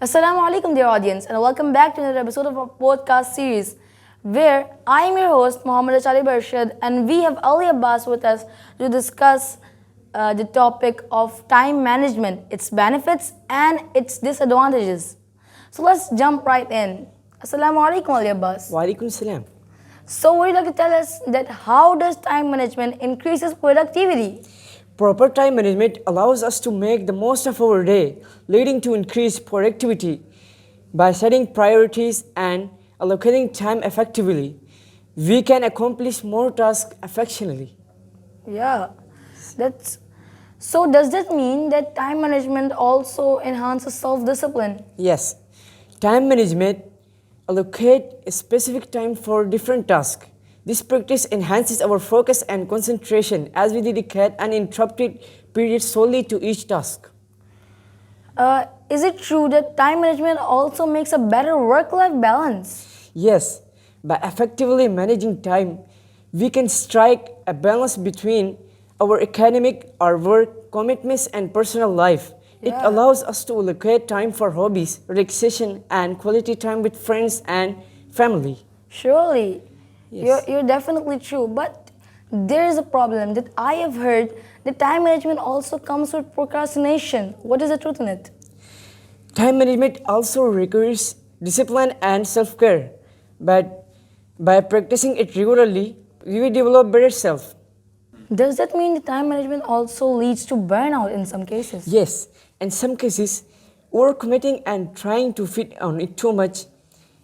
Assalamu alaikum, dear audience, and welcome back to another episode of our podcast series where I am your host, Muhammad Achari Barshad, and we have Ali Abbas with us to discuss the topic of time management, its benefits, and its disadvantages. So let's jump right in. Assalamu alaikum, Ali Abbas. Walaikum salam. So, would you like to tell us that how does time management increases productivity? Proper time management allows us to make the most of our day, leading to increased productivity. By setting priorities and allocating time effectively, we can accomplish more tasks effectively. Yeah, that's so. Does that mean that time management also enhances self-discipline? Yes, time management allocate a specific time for different tasks. This practice enhances our focus and concentration as we dedicate uninterrupted periods solely to each task. Is it true that time management also makes a better work-life balance? Yes, by effectively managing time, we can strike a balance between our academic, our work, commitments, and personal life. It Yeah. allows us to allocate time for hobbies, relaxation, and quality time with friends and family. Surely, Yes. you're definitely true. But there is a problem that I have heard that time management also comes with procrastination. What is the truth in it? Time management also requires discipline and self-care, but by practicing it regularly, we will develop better self. Does that mean that time management also leads to burnout in some cases? Yes, in some cases, overcommitting and trying to fit on it too much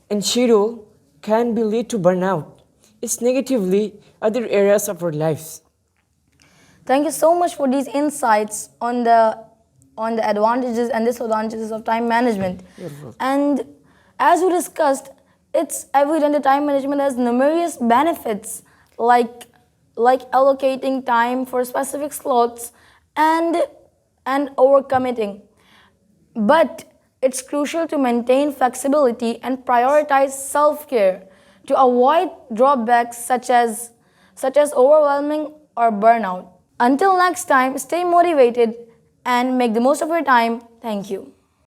and schedule can be lead to burnout. It's negatively other areas of our lives. Thank you so much for these insights on the advantages and disadvantages of time management. You're welcome. And as we discussed, it's evident that time management has numerous benefits like allocating time for specific slots and overcommitting. But it's crucial to maintain flexibility and prioritize self-care to avoid drawbacks such as overwhelming or burnout. Until next time, stay motivated and make the most of your time. Thank you.